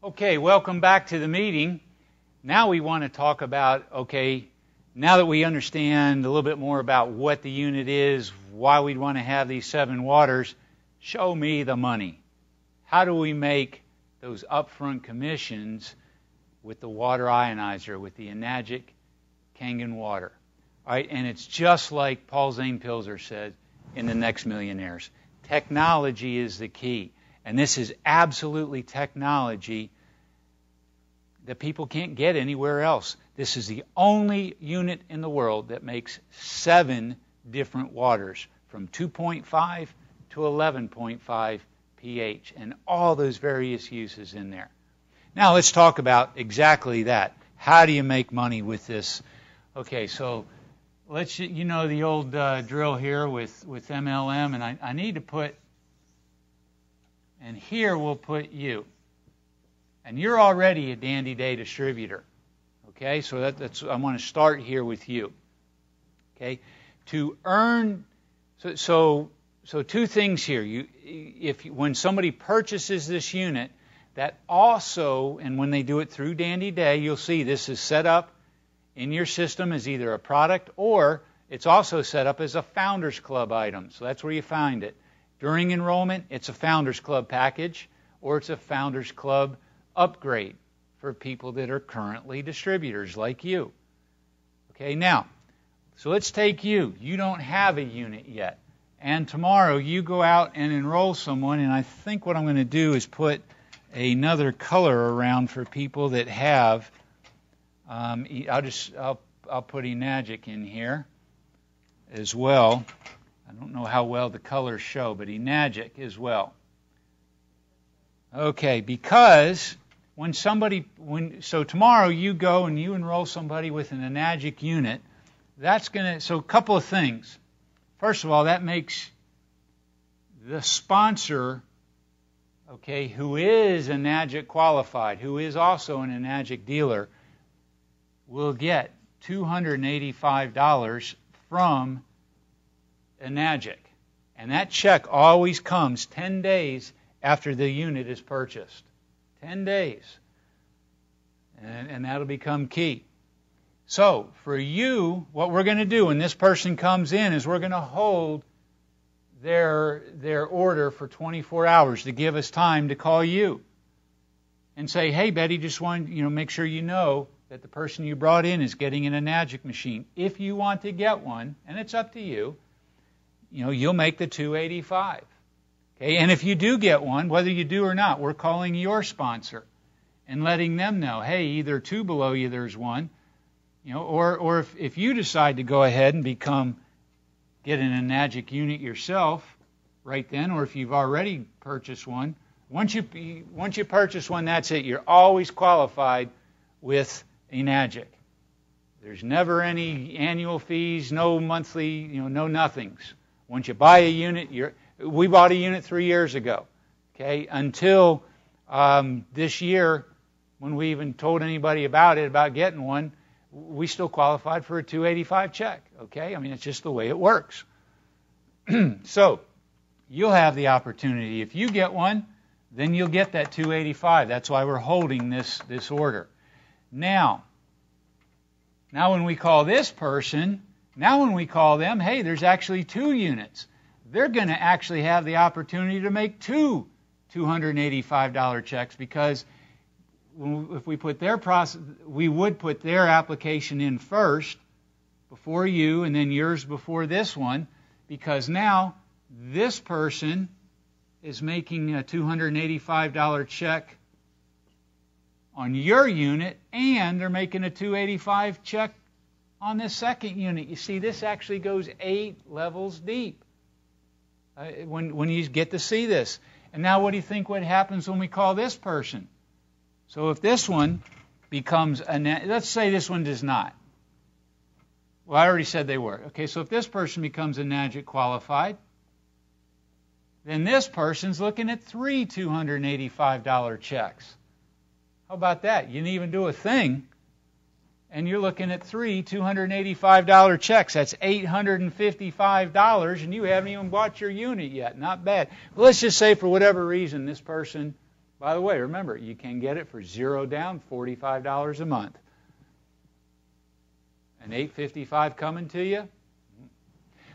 Okay, welcome back to the meeting. Now we want to talk about, now that we understand a little bit more about what the unit is, why we'd want to have these 7 waters, show me the money. How do we make those upfront commissions with the water ionizer, with the Enagic Kangen water? All right, and it's just like Paul Zane Pilzer said in The Next Millionaires. Technology is the key. And this is absolutely technology that people can't get anywhere else. This is the only unit in the world that makes 7 different waters, from 2.5 to 11.5 pH, and all those various uses in there. Now let's talk about exactly that. How do you make money with this? Okay, so let's, the old drill here with MLM, and I need to put, and here we'll put you. And you're already a Dandy Day distributor. Okay, so that's I want to start here with you. Okay, to earn, so 2 things here. When somebody purchases this unit, that also, and when they do it through Dandy Day, you'll see this is set up in your system as either a product or it's also set up as a Founders Club item. So that's where you find it. During enrollment, it's a Founders Club package or it's a Founders Club upgrade for people that are currently distributors like you. Okay, now, so let's take you. You don't have a unit yet. And tomorrow you go out and enroll someone, and I think what I'm going to do is put another color around for people that have, I'll put Enagic in here as well. I don't know how well the colors show, but Enagic as well. Okay, because so tomorrow you go and you enroll somebody with an Enagic unit, so a couple of things. First of all, that makes the sponsor, who is Enagic qualified, who is also an Enagic dealer, will get $285 from Enagic. And that check always comes 10 days after the unit is purchased. 10 days. And that'll become key. So, for you, what we're going to do when this person comes in is we're going to hold their order for 24 hours to give us time to call you and say, hey, Betty, just want make sure you know that the person you brought in is getting an Enagic machine. If you want to get one, and it's up to you, you'll make the $285. Okay, and if you do get one, whether you do or not, we're calling your sponsor and letting them know, hey, either 2 below you there's one, or if you decide to go ahead and get an Enagic unit yourself right then, or if you've already purchased one, once you purchase one, that's it. You're always qualified with Enagic. There's never any annual fees, no monthly, no nothings. Once you buy a unit, we bought a unit 3 years ago, until this year when we even told anybody about getting one, we still qualified for a $285 check, it's just the way it works. So, you'll have the opportunity. If you get one, then you'll get that $285. That's why we're holding this order. Now when we call this person, when we call them, hey, there's actually 2 units. They're going to actually have the opportunity to make 2 $285 checks, because if we put we would put their application in first before you, and then yours before this one, because now this person is making a $285 check on your unit, and they're making a $285 check on this second unit. You see, this actually goes 8 levels deep. When you get to see this. And now what do you think what happens when we call this person? So if this one becomes, let's say this one does not. Well, I already said they were. Okay, so if this person becomes Enagic qualified, then this person's looking at 3 $285 checks. How about that? You didn't even do a thing, and you're looking at 3 $285 checks. That's $855, and you haven't even bought your unit yet. Not bad. Well, let's just say for whatever reason this person By the way, remember, you can get it for 0 down, $45 a month. An $855 coming to you?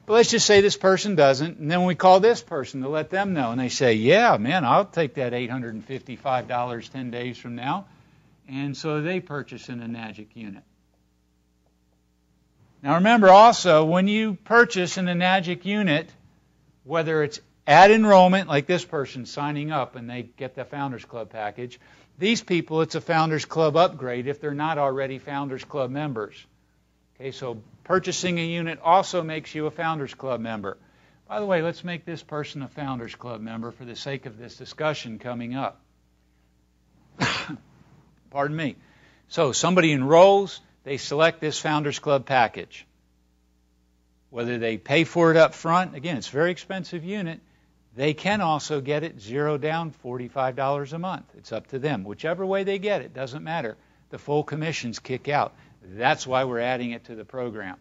But let's just say this person doesn't, and then we call this person to let them know, and they say, yeah, man, I'll take that $855 10 days from now. And so they purchase an Enagic unit. Now remember also, when you purchase an Enagic unit, whether it's at enrollment, like this person signing up and they get the Founders Club package, these people, it's a Founders Club upgrade if they're not already Founders Club members. Okay, so purchasing a unit also makes you a Founders Club member. By the way, let's make this person a Founders Club member for the sake of this discussion coming up. Pardon me. So somebody enrolls, they select this Founders Club package. Whether they pay for it up front, again, it's a very expensive unit, they can also get it 0 down, $45 a month. It's up to them. Whichever way they get it, doesn't matter. The full commissions kick out. That's why we're adding it to the program.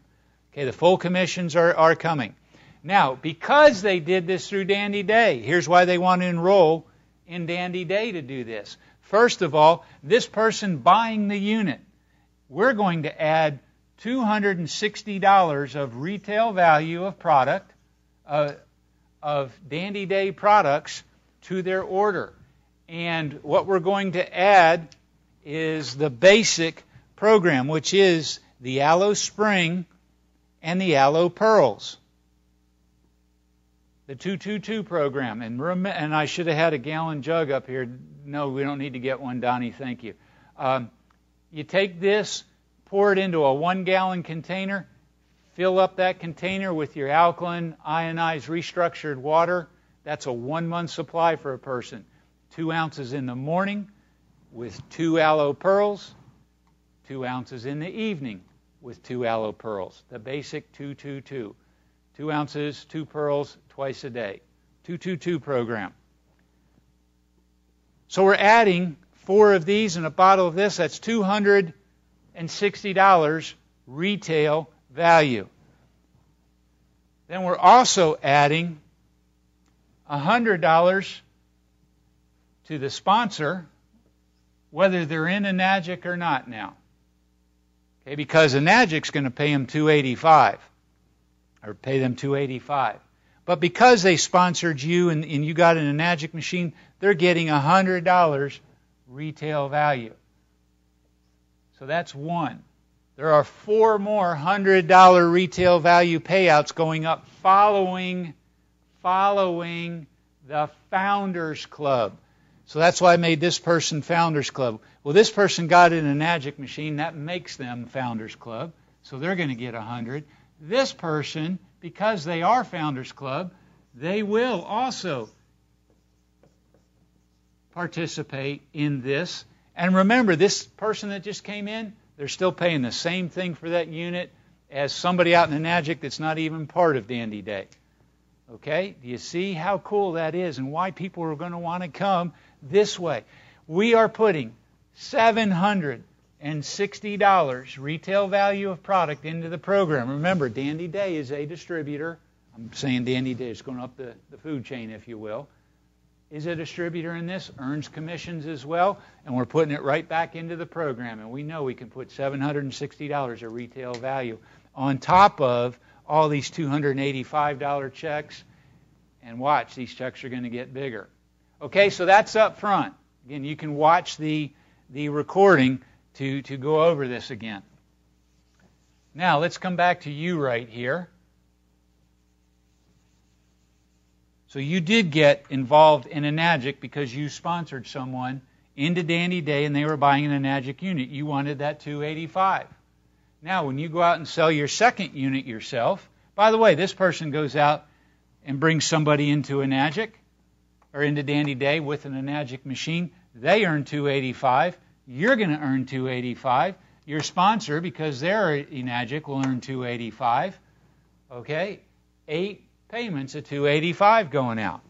Okay, the full commissions are coming. Now, because they did this through Dandy Day, here's why they want to enroll in Dandy Day to do this. First of all, this person buying the unit, we're going to add $260 of retail value of product, of Dandy Day products to their order. And what we're going to add is the basic program, which is the Aloe Spring and the Aloe Pearls. The 222 program. And I should have had a gallon jug up here. No, we don't need to get one, Donnie. Thank you. You take this, pour it into a 1-gallon container, fill up that container with your alkaline, ionized, restructured water. That's a 1-month supply for a person. 2 ounces in the morning with 2 Aloe Pearls, 2 ounces in the evening with 2 Aloe Pearls. The basic 222. 2 ounces, 2 pearls, twice a day. 222 program. So we're adding 4 of these and a bottle of this. That's $260 retail value. Then we're also adding $100 to the sponsor, whether they're in Enagic or not now. Okay, because Enagic's going to pay them $285, or pay them $285. But because they sponsored you and you got an Enagic machine, they're getting $100 retail value. So that's 1. There are 4 more $100 retail value payouts going up following the Founders Club. So that's why I made this person Founders Club. Well, this person got an Enagic machine. That makes them Founders Club. So they're going to get 100. This person, because they are Founders Club, they will also participate in this. And remember, this person that just came in, they're still paying the same thing for that unit as somebody out in Enagic that's not even part of Dandy Day. Okay? Do you see how cool that is and why people are going to want to come this way? We are putting $760 retail value of product into the program. Remember, Dandy Day is a distributor. I'm saying Dandy Day is going up the food chain, if you will. Is a distributor in this, earns commissions as well, and we're putting it right back into the program. And we know we can put $760 of retail value on top of all these $285 checks. And watch, these checks are going to get bigger. Okay, so that's up front. Again, you can watch the recording to go over this again. Now, let's come back to you right here. So you did get involved in Enagic because you sponsored someone into Dandy Day and they were buying an Enagic unit. You wanted that $285. Now, when you go out and sell your second unit yourself, by the way, this person goes out and brings somebody into Enagic or into Dandy Day with an Enagic machine. They earn $285. You're going to earn $285. Your sponsor, because they're Enagic, will earn $285. Okay? 8 payments of $285 going out.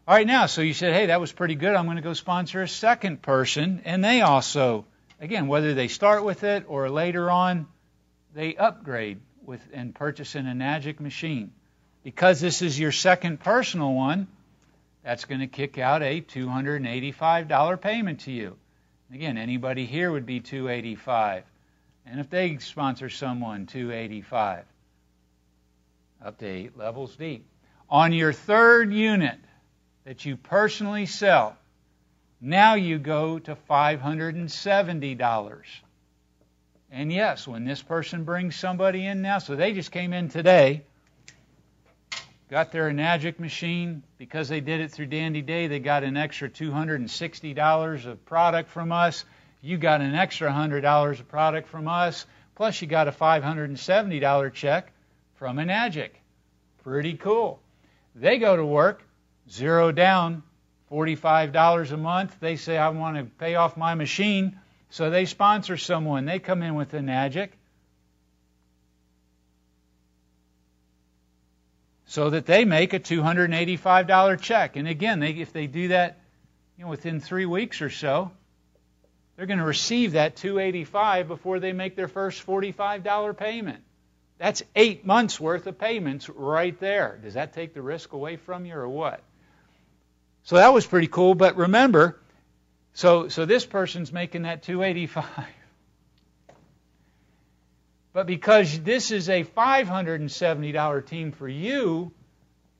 All right, now, so you said, hey, that was pretty good. I'm going to go sponsor a second person. And they also, again, whether they start with it or later on, they upgrade with and purchase an Enagic machine. Because this is your second personal one, that's going to kick out a $285 payment to you. Again, anybody here would be $285. And if they sponsor someone, $285. Up to 8 levels deep. On your third unit that you personally sell, now you go to $570. And yes, when this person brings somebody in now, so they just came in today, got their Enagic machine. Because they did it through Dandy Day, they got an extra $260 of product from us. You got an extra $100 of product from us. Plus you got a $570 check from Enagic. Pretty cool. They go to work, zero down, $45 a month. They say, I want to pay off my machine. So they sponsor someone. They come in with Enagic. So that they make a $285 check. And again, if they do that within 3 weeks or so, they're going to receive that $285 before they make their first $45 payment. That's 8 months worth of payments right there. Does that take the risk away from you or what? So that was pretty cool. But remember, so this person's making that $285. But because this is a $570 team for you,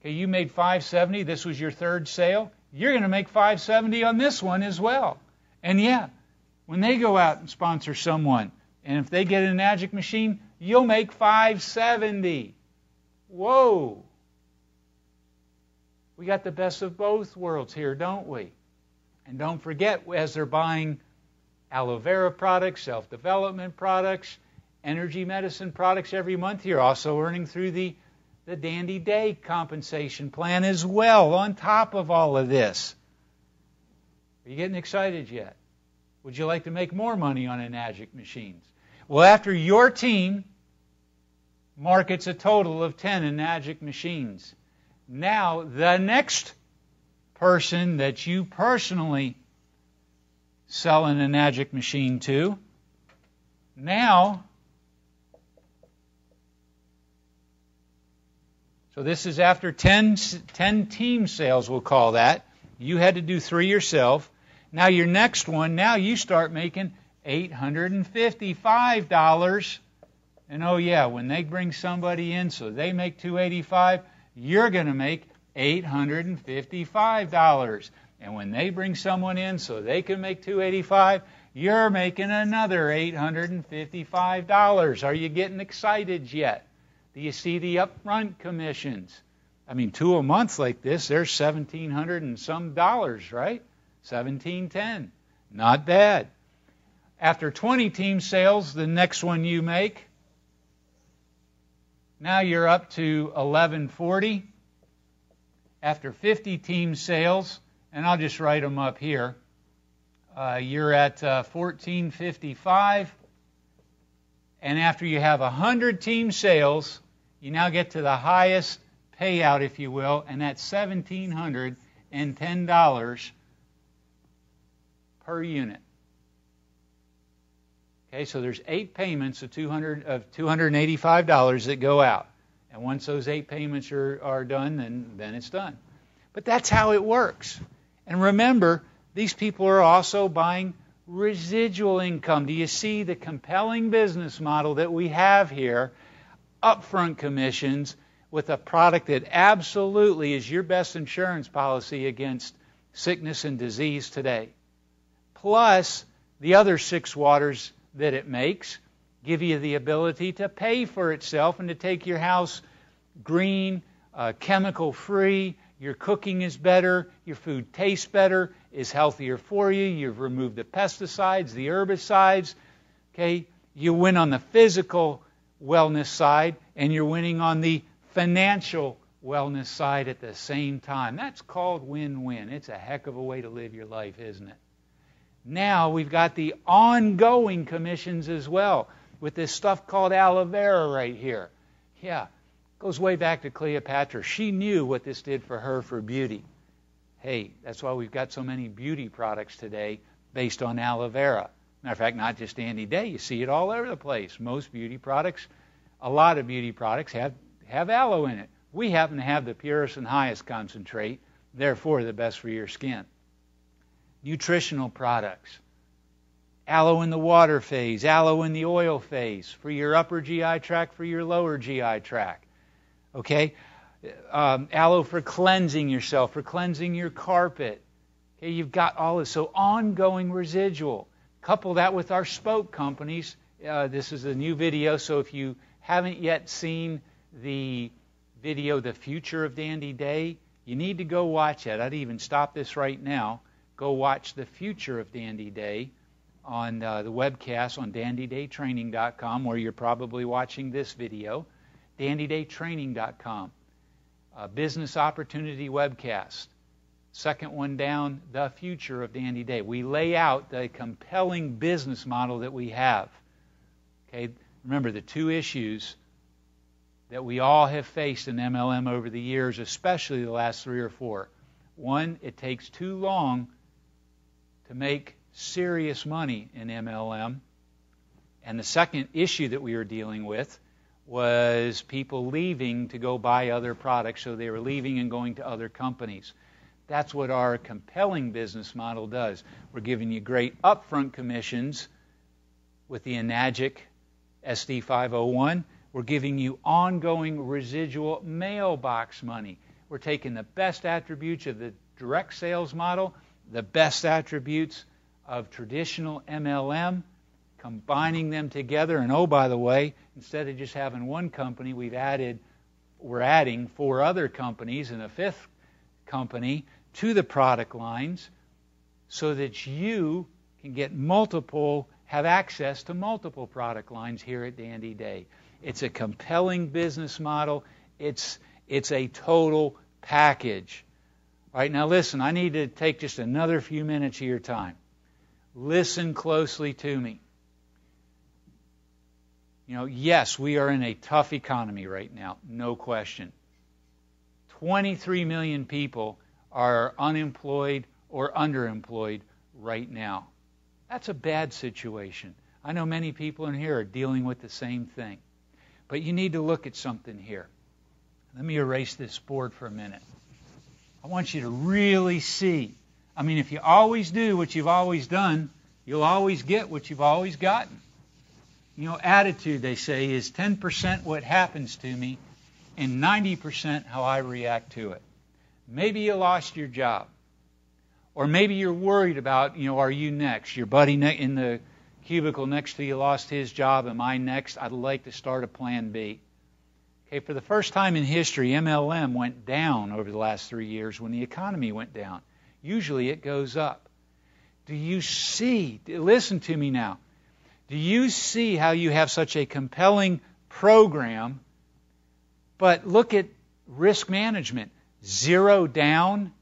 okay, you made $570, this was your third sale, you're going to make $570 on this one as well. And yeah, when they go out and sponsor someone, and if they get an Enagic machine, you'll make $570. Whoa. We got the best of both worlds here, don't we? And don't forget, as they're buying aloe vera products, self-development products, energy medicine products every month, you're also earning through the Dandy Day compensation plan as well, on top of all of this. Are you getting excited yet? Would you like to make more money on Enagic machines? Well, after your team markets a total of 10 Enagic machines, now the next person that you personally sell an Enagic machine to, now, so this is after 10 team sales, we'll call that. You had to do 3 yourself. Now your next one, now you start making $855. And oh yeah, when they bring somebody in so they make $285, you're going to make $855. And when they bring someone in so they can make $285, you're making another $855. Are you getting excited yet? Do you see the upfront commissions? I mean, 2 a month like this, there's $1,700 and some dollars, right? $1,710. Not bad. After 20 team sales, the next one you make, now you're up to $1,140. After 50 team sales, and I'll just write them up here, you're at $1,455. And after you have 100 team sales, you now get to the highest payout, if you will, and that's $1,710 per unit. Okay, so there's 8 payments of $285 that go out. And once those 8 payments are done, then it's done. But that's how it works. And remember, these people are also buying residual income. Do you see the compelling business model that we have here? Upfront commissions with a product that absolutely is your best insurance policy against sickness and disease today. Plus, the other 6 waters that it makes give you the ability to pay for itself and to take your house green, chemical-free. Your cooking is better, your food tastes better, is healthier for you. You've removed the pesticides, the herbicides. Okay, you win on the physical wellness side, and you're winning on the financial wellness side at the same time. That's called win-win. It's a heck of a way to live your life, isn't it? Now we've got the ongoing commissions as well with this stuff called aloe vera right here. Yeah, goes way back to Cleopatra. She knew what this did for her for beauty. Hey, that's why we've got so many beauty products today based on aloe vera. Matter of fact, not just Dandy Day. You see it all over the place. Most beauty products, a lot of beauty products have aloe in it. We happen to have the purest and highest concentrate therefore the best for your skin. Nutritional products. Aloe in the water phase, aloe in the oil phase, for your upper GI tract, for your lower GI tract. Okay? Aloe for cleansing yourself, for cleansing your carpet. Okay, you've got all this. So ongoing residual. Couple that with our spoke companies. This is a new video, so if you haven't yet seen the video, The Future of Dandy Day, you need to go watch it. I'd even stop this right now. Go watch The Future of Dandy Day on the webcast on dandydaytraining.com, where you're probably watching this video. dandydaytraining.com. Business Opportunity Webcast. Second one down, The Future of Dandy Day. We lay out the compelling business model that we have. Okay, remember the two issues that we all have faced in MLM over the years, especially the last 3 or 4. One, it takes too long to make serious money in MLM. And the second issue that we were dealing with was people leaving to go buy other products, so they were leaving and going to other companies. That's what our compelling business model does. We're giving you great upfront commissions with the Enagic SD501. We're giving you ongoing residual mailbox money. We're taking the best attributes of the direct sales model, the best attributes of traditional MLM, combining them together. And oh, by the way, instead of just having one company, we're adding 4 other companies and a 5th company to the product lines so that you can have access to multiple product lines here at Dandy Day. It's a compelling business model. It's a total package. All right, now listen, I need to take just another few minutes of your time. Listen closely to me. Yes, we are in a tough economy right now, no question. 23 million people are unemployed or underemployed right now. That's a bad situation. I know many people in here are dealing with the same thing. But you need to look at something here. Let me erase this board for a minute. I want you to really see. I mean, if you always do what you've always done, you'll always get what you've always gotten. Attitude, they say, is 10% what happens to me and 90% how I react to it. Maybe you lost your job. Or maybe you're worried about, are you next? Your buddy in the cubicle next to you lost his job. Am I next? I'd like to start a plan B. Okay, for the first time in history, MLM went down over the last 3 years when the economy went down. Usually it goes up. Do you see? Listen to me now. Do you see how you have such a compelling program, but look at risk management. 0 down.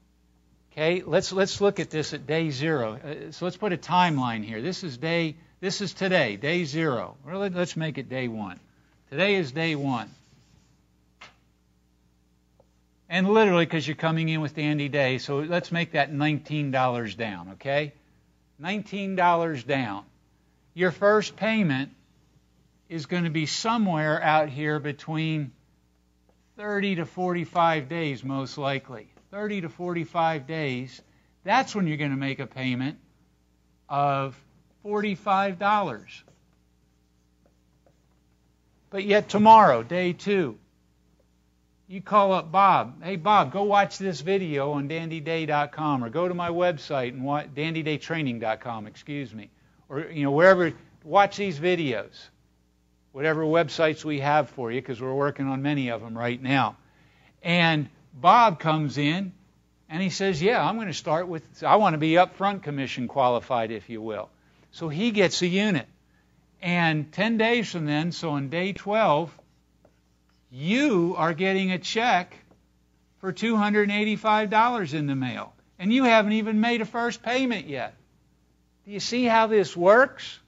Okay, let's look at this at day 0. So let's put a timeline here. This is today, day 0. Or let's make it day 1. Today is day 1. And literally, because you're coming in with Dandy Day, so let's make that $19 down, okay? $19 down. Your first payment is going to be somewhere out here between 30 to 45 days, most likely. 30 to 45 days. That's when you're going to make a payment of $45. But yet tomorrow, day 2, you call up Bob. Hey, Bob, go watch this video on dandyday.com or go to my website and dandydaytraining.com, or wherever. Watch these videos, whatever websites we have for you, because we're working on many of them right now. And Bob comes in and he says, yeah, I'm going to start with, I want to be upfront commission qualified, if you will. So he gets a unit. And 10 days from then, so on day 12, you are getting a check for $285 in the mail. And you haven't even made a first payment yet. Do you see how this works?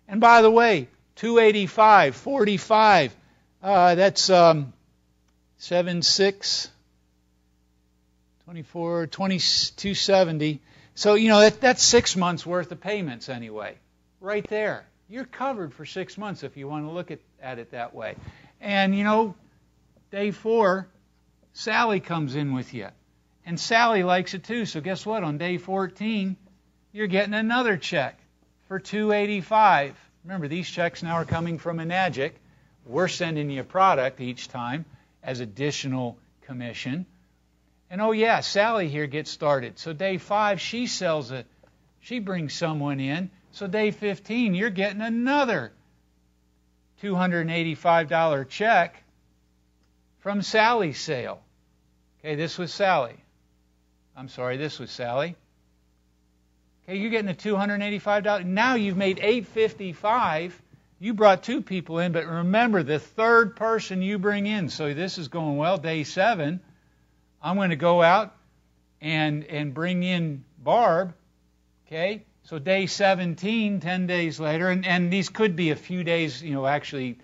And by the way, $285, $45, that's 7, 6, 24, 270. So, that's 6 months worth of payments anyway. Right there. You're covered for 6 months if you want to look at it that way. And, day 4, Sally comes in with you. And Sally likes it too. So guess what? On day 14, you're getting another check for $285. Remember, these checks now are coming from Enagic. We're sending you a product each time as additional commission. And oh yeah, Sally here gets started. So day 5, she brings someone in. So day 15, you're getting another $285 check from Sally's sale. Okay, this was Sally. This was Sally. Okay, you're getting a $285. Now you've made $855. You brought 2 people in, but remember the third person you bring in. So this is going well. Day 7, I'm going to go out and bring in Barb. Okay, so day 17, 10 days later, and these could be a few days. Actually,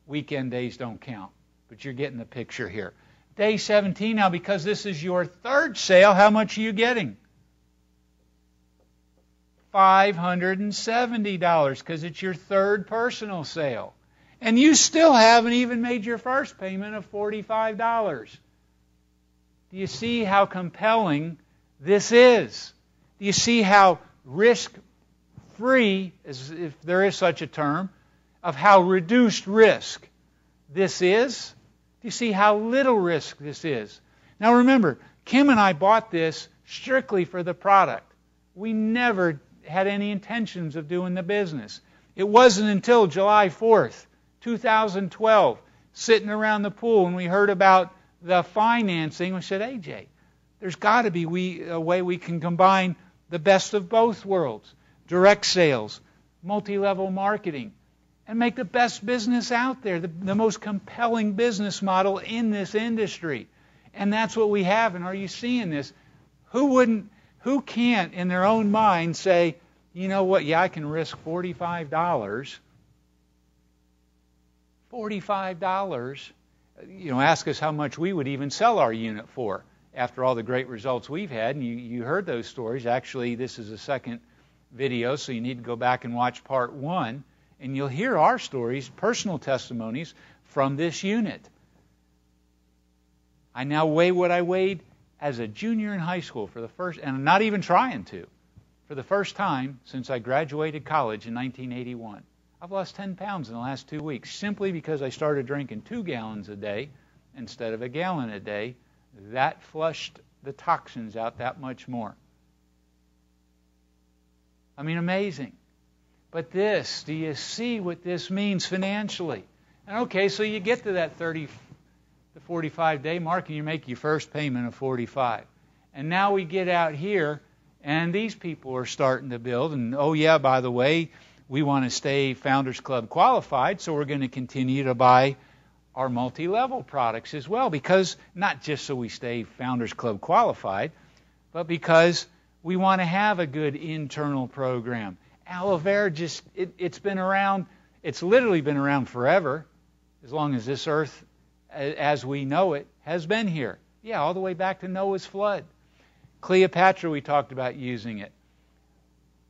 weekend days don't count, but you're getting the picture here. Day 17 now, because this is your third sale, how much are you getting? $570, because it's your third personal sale. And you still haven't even made your first payment of $45. Do you see how compelling this is? Do you see how risk-free, if there is such a term, of how reduced risk this is? Do you see how little risk this is? Now remember, Kim and I bought this strictly for the product. We never had any intentions of doing the business. It wasn't until July 4th, 2012, sitting around the pool, and we heard about the financing. We said, AJ, there's got to be a way we can combine the best of both worlds, direct sales, multi-level marketing, and make the best business out there, the most compelling business model in this industry. And that's what we have. And are you seeing this? Who can't in their own mind say, you know what, yeah, I can risk $45. $45. Ask us how much we would even sell our unit for after all the great results we've had. And you heard those stories. Actually, this is the second video, so you need to go back and watch part 1. And you'll hear our stories, personal testimonies from this unit. I now weigh what I weighed as a junior in high school for the first, and I'm not even trying to, for the first time since I graduated college in 1981. I've lost 10 pounds in the last 2 weeks simply because I started drinking 2 gallons a day instead of a gallon a day. That flushed the toxins out that much more. I mean, amazing. But this, do you see what this means financially? And okay, so you get to that 30 to 45-day mark and you make your first payment of $45. And now we get out here and these people are starting to build. And oh yeah, by the way, we want to stay Founders Club qualified, so we're going to continue to buy our multi-level products as well, because not just so we stay Founders Club qualified, but because we want to have a good internal program. Aloe vera it's been around, it's literally been around forever, as long as this earth, as we know it, has been here. Yeah, all the way back to Noah's flood. Cleopatra, we talked about using it.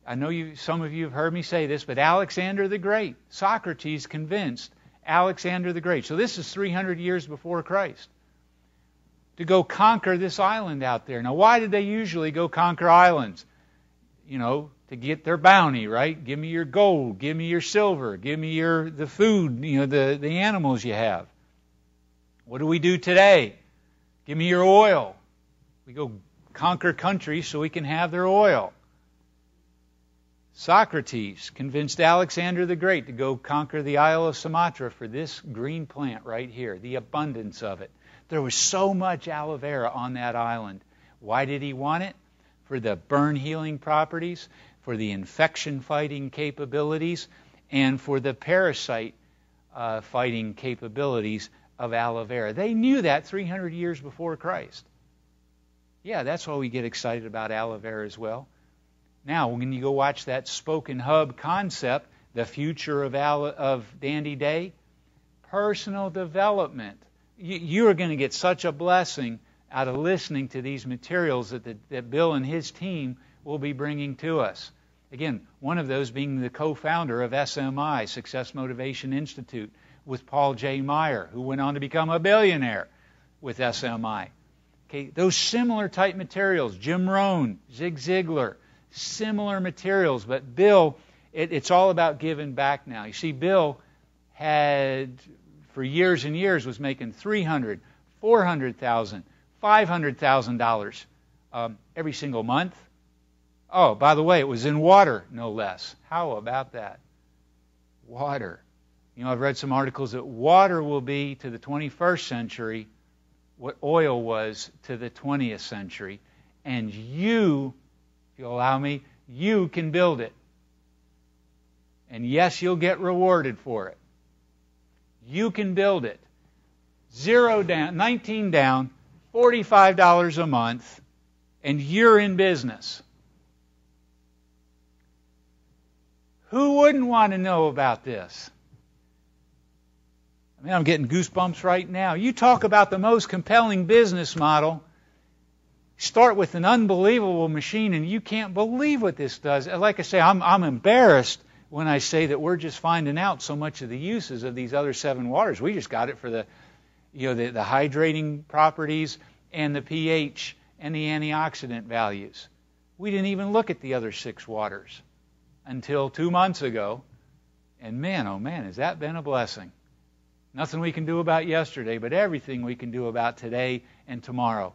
I know some of you have heard me say this, but Alexander the Great, Socrates convinced Alexander the Great, so this is 300 years before Christ, to go conquer this island out there. Now, why did they usually go conquer islands? To get their bounty, right? Give me your gold, give me your silver, give me the food, the animals you have. What do we do today? Give me your oil. We go conquer countries so we can have their oil. Socrates convinced Alexander the Great to go conquer the Isle of Sumatra for this green plant right here, the abundance of it. There was so much aloe vera on that island. Why did he want it? For the burn healing properties, for the infection fighting capabilities, and for the parasite fighting capabilities of aloe vera. They knew that 300 years before Christ. Yeah, that's why we get excited about aloe vera as well. Now, when you go watch that Spoken Hub concept, the future of Dandy Day, personal development. You are going to get such a blessing out of listening to these materials that Bill and his team will be bringing to us. Again, one of those being the co-founder of SMI, Success Motivation Institute, with Paul J. Meyer, who went on to become a billionaire with SMI. Okay, those similar type materials, Jim Rohn, Zig Ziglar, similar materials, but Bill, it's all about giving back now. You see, Bill had, for years and years, was making $300,000, $400,000, $500,000 every single month. Oh, by the way, it was in water, no less. How about that? Water. You know, I've read some articles that water will be to the 21st century what oil was to the 20th century. And you, if you'll allow me, you can build it. And yes, you'll get rewarded for it. You can build it. 0 down, 19 down, $45 a month, and you're in business. Who wouldn't want to know about this? I mean, I'm getting goosebumps right now. You talk about the most compelling business model. Start with an unbelievable machine, and you can't believe what this does. Like I say, I'm embarrassed when I say that we're just finding out so much of the uses of these other 7 waters. We just got it for the hydrating properties and the pH and the antioxidant values. We didn't even look at the other 6 waters until 2 months ago. And man, oh man, has that been a blessing. Nothing we can do about yesterday, but everything we can do about today and tomorrow.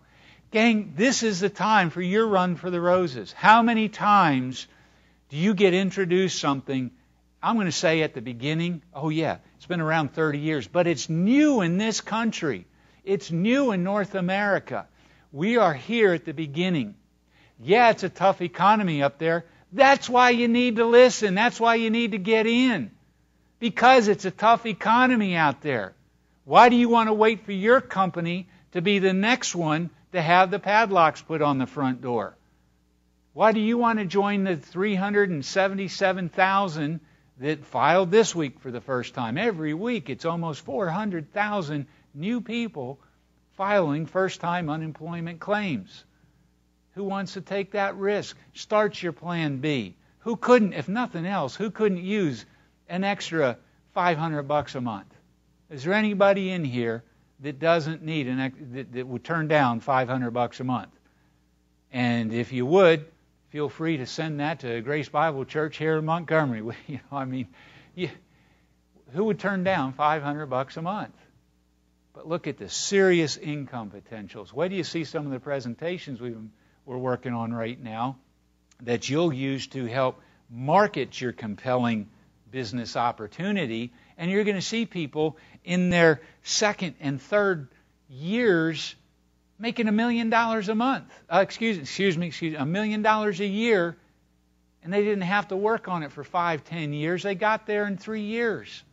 Gang, this is the time for your run for the roses. How many times do you get introduced something, I'm going to say at the beginning, oh yeah, it's been around 30 years, but it's new in this country. It's new in North America. We are here at the beginning. Yeah, it's a tough economy up there. That's why you need to listen. That's why you need to get in. Because it's a tough economy out there. Why do you want to wait for your company to be the next one to have the padlocks put on the front door? Why do you want to join the 377,000 that filed this week for the first time? Every week it's almost 400,000 new people filing first-time unemployment claims. Who wants to take that risk? Start your plan B. Who couldn't, if nothing else, who couldn't use an extra $500 a month? Is there anybody in here that doesn't need that would turn down $500 a month? And if you would, feel free to send that to Grace Bible Church here in Montgomery. Who would turn down $500 a month? But look at the serious income potentials. Where do you see some of the presentations we're working on right now that you'll use to help market your compelling business opportunity? And you're going to see people in their second and third years making $1 million a month. $1 million a year, and they didn't have to work on it for 5-10 years. They got there in 3 years.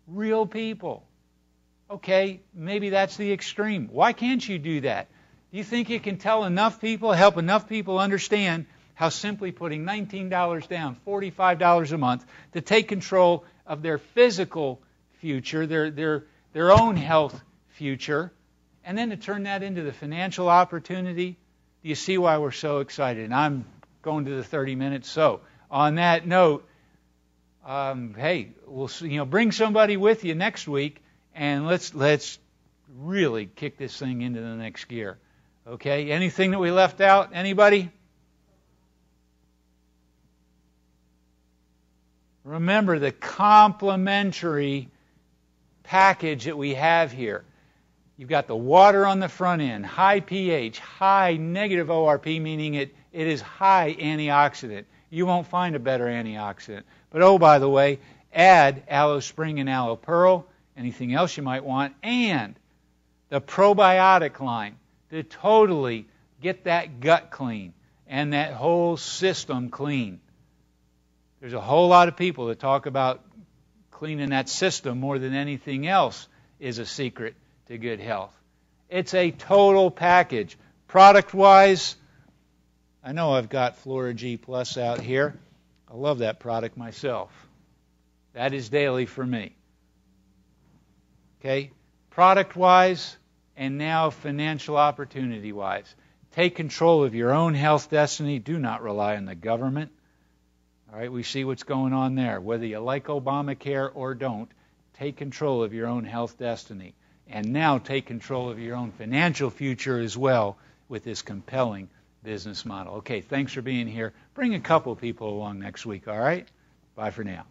Real people. Okay, maybe that's the extreme. Why can't you do that? Do you think you can tell enough people, help enough people understand how simply putting $19 down, $45 a month, to take control of their physical future, their own health future, and then to turn that into the financial opportunity? Do you see why we're so excited? And I'm going to the 30 minutes. So on that note, hey, we'll bring somebody with you next week, and let's really kick this thing into the next gear. Okay? Anything that we left out? Anybody? Remember the complementary package that we have here. You've got the water on the front end, high pH, high negative ORP, meaning it is high antioxidant. You won't find a better antioxidant. But oh, by the way, add Aloe Spring and Aloe Pearl, anything else you might want, and the probiotic line to totally get that gut clean and that whole system clean. There's a whole lot of people that talk about cleaning that system more than anything else is a secret to good health. It's a total package. Product-wise, I know I've got Flora G Plus out here. I love that product myself. That is daily for me. Okay? Product-wise, and now financial opportunity-wise. Take control of your own health destiny. Do not rely on the government. All right, we see what's going on there. Whether you like Obamacare or don't, take control of your own health destiny. and now take control of your own financial future as well with this compelling business model. Okay, thanks for being here. Bring a couple people along next week, all right? Bye for now.